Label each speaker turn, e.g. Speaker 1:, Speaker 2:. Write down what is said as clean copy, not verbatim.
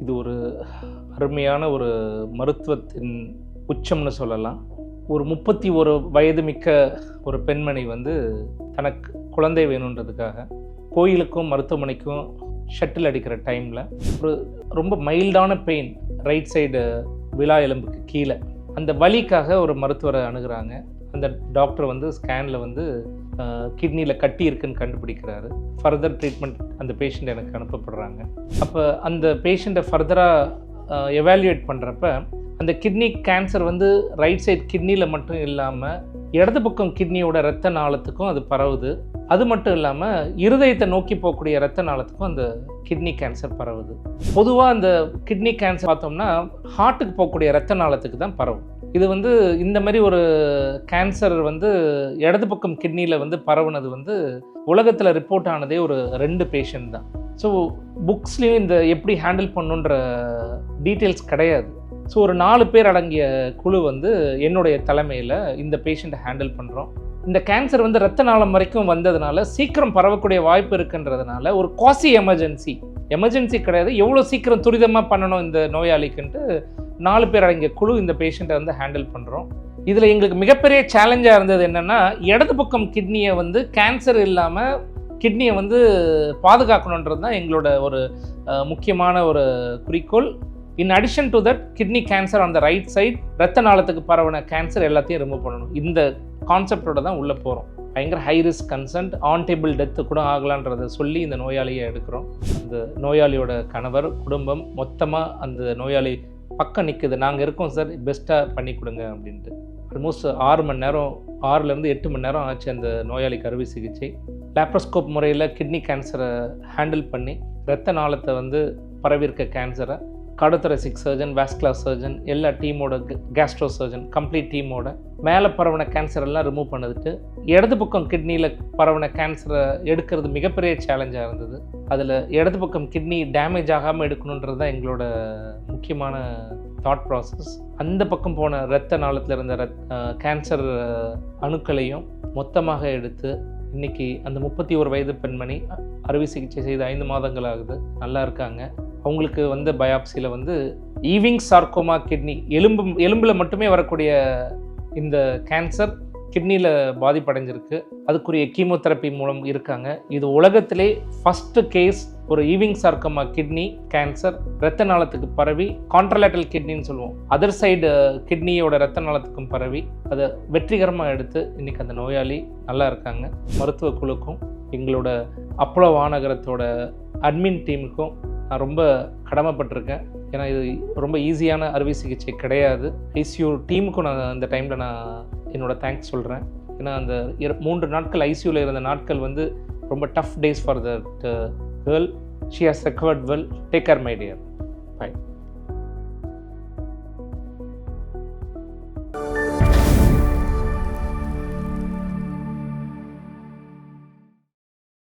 Speaker 1: இது ஒரு அருமையான ஒரு மருத்துவத்தின் உச்சம்னு சொல்லலாம். ஒரு 31 வயது மிக்க ஒரு பெண்மணி வந்து தனக்கு குழந்தை வேணுன்றதுக்காக கோயிலுக்கும் மருத்துவமனைக்கும் ஷட்டில் அடிக்கிற டைமில் ஒரு ரொம்ப மைல்டான பெயின் ரைட் சைடு விலா எலும்புக்கு கீழே, அந்த வலிக்காக ஒரு மருத்துவரை அணுகுறாங்க. அந்த டாக்டர் வந்து ஸ்கேனில் வந்து கிட்னியில் கட்டி இருக்குன்னு கண்டுபிடிக்கிறாரு. ஃபர்தர் ட்ரீட்மெண்ட் அந்த பேஷண்ட் எனக்கு அனுப்பப்படுறாங்க. அப்போ அந்த பேஷண்ட்டை ஃபர்தராக எவாலுவேட் பண்ணுறப்ப அந்த கிட்னி கேன்சர் வந்து ரைட் சைட் கிட்னியில் மட்டும் இல்லாமல் இடது பக்கம் கிட்னியோட இரத்த நாளத்துக்கும் அது பரவுது. அது மட்டும் இல்லாமல் இருதயத்தை நோக்கி போகக்கூடிய இரத்த நாளத்துக்கும் அந்த கிட்னி கேன்சர் பரவுது. பொதுவாக அந்த கிட்னி கேன்சர் பார்த்தோம்னா ஹார்ட்டுக்கு போகக்கூடிய இரத்த நாளத்துக்கு தான் பரவும். இது வந்து இந்த மாதிரி ஒரு கேன்சர் வந்து இடது பக்கம் கிட்னியில் வந்து பரவுனது வந்து உலகத்தில் ரிப்போர்ட் ஆனதே ஒரு 2 பேஷண்ட் தான். ஸோ புக்ஸ்லேயும் இந்த எப்படி ஹேண்டில் பண்ணுன்ற டீட்டெயில்ஸ் கிடையாது. ஸோ ஒரு 4 பேர் அடங்கிய குழு வந்து என்னுடைய தலைமையில் இந்த பேஷண்ட்டை ஹேண்டில் பண்ணுறோம். இந்த கேன்சர் வந்து இரத்த நாளம் வரைக்கும் வந்ததுனால சீக்கிரம் பரவக்கூடிய வாய்ப்பு இருக்குன்றதுனால ஒரு குவாசி எமர்ஜென்சி கிடையாது, எவ்வளோ சீக்கிரம் துரிதமாக பண்ணணும் இந்த நோயாளிக்குன்ட்டு 4 பேர் அடங்கிய குழு இந்த பேஷண்ட்டை வந்து ஹேண்டில் பண்ணுறோம். இதில் எங்களுக்கு மிகப்பெரிய சேலஞ்சாக இருந்தது என்னென்னா, இடது பக்கம் கிட்னியை வந்து கேன்சர் இல்லாமல் கிட்னியை வந்து பாதுகாக்கணுன்றது தான் எங்களோட ஒரு முக்கியமான ஒரு குறிக்கோள். In addition to that kidney cancer on the right side, இரத்த நாளத்துக்கு பரவன கேன்சர் எல்லாத்தையும் ரிமூவ் பண்ணணும். இந்த கான்செப்டோட தான் உள்ளே போகிறோம். பயங்கர high risk consent, on table death கூட ஆகலான்றதை சொல்லி இந்த நோயாளியை எடுக்கிறோம். அந்த நோயாளியோட கணவர் குடும்பம் மொத்தமாக அந்த நோயாளி பக்கம் நிற்குது, நாங்கள் இருக்கோம் சார், பெஸ்ட்டாக பண்ணி கொடுங்க அப்படின்ட்டு. ஆல்மோஸ்ட் 6 மணி நேரம், 6லேருந்து 8 மணி நேரம் ஆச்சு அந்த நோயாளிக்கு அறுவை சிகிச்சை. லேப்ரோஸ்கோப் முறையில் கிட்னி கேன்சரை ஹேண்டில் பண்ணி இரத்த நாளத்தை வந்து பரவியிருக்க கேன்சரை கார்டியோதொராசிக் சர்ஜன், வாஸ்குலர் சர்ஜன், எல்லா டீமோட, கேஸ்ட்ரோ சர்ஜன், கம்ப்ளீட் டீமோட மேலே பரவன கேன்சர் எல்லாம் ரிமூவ் பண்ணதுட்டு இடது பக்கம் கிட்னியில் பரவன கேன்சரை எடுக்கிறது மிகப்பெரிய சேலஞ்சாக இருந்தது. அதில் இடது பக்கம் கிட்னி டேமேஜ் ஆகாமல் எடுக்கணுன்றது தான் எங்களோட முக்கியமான தாட் ப்ராசஸ். அந்த பக்கம் போன இரத்த நாளத்தில் இருந்த கேன்சர் அணுக்களையும் மொத்தமாக எடுத்து இன்றைக்கி அந்த 31 வயது பெண்மணி அறுவை சிகிச்சை செய்து 5 மாதங்கள் ஆகுது, நல்லா இருக்காங்க. அவங்களுக்கு வந்து பயாப்சியில் வந்து ஈவிங் சார்கோமா கிட்னி, எலும்பில் மட்டுமே வரக்கூடிய இந்த கேன்சர் கிட்னியில் பாதிப்படைஞ்சிருக்கு. அதுக்குரிய கீமோதெரப்பி மூலம் இருக்காங்க. இது உலகத்திலே ஃபஸ்ட்டு கேஸ் ஒரு ஈவிங் சார்கோமா கிட்னி கேன்சர் இரத்த நாளத்துக்கு பரவி, கான்ட்ரலேட்டரல் கிட்னின்னு சொல்லுவோம், அதர் சைடு கிட்னியோட இரத்த நாளத்துக்கும் பரவி அதை வெற்றிகரமாக எடுத்து இன்றைக்கி அந்த நோயாளி நல்லா இருக்காங்க. மருத்துவ குழுக்கும் எங்களோட அப்போலோ வானகரத்தோட அட்மின் டீமுக்கும் நான் ரொம்ப கடமைப்பட்டிருக்கேன். ஏன்னா இது ரொம்ப ஈஸியான அறுவை சிகிச்சை கிடையாது. ஐசியூ டீமுக்கும் நான் அந்த டைமில் நான் என்னோட தேங்க்ஸ் சொல்கிறேன். ஏன்னா அந்த 3 நாட்கள் ஐசியூவில் இருந்த நாட்கள் வந்து ரொம்ப tough days for that girl. She has recovered well. Take care my dear. By.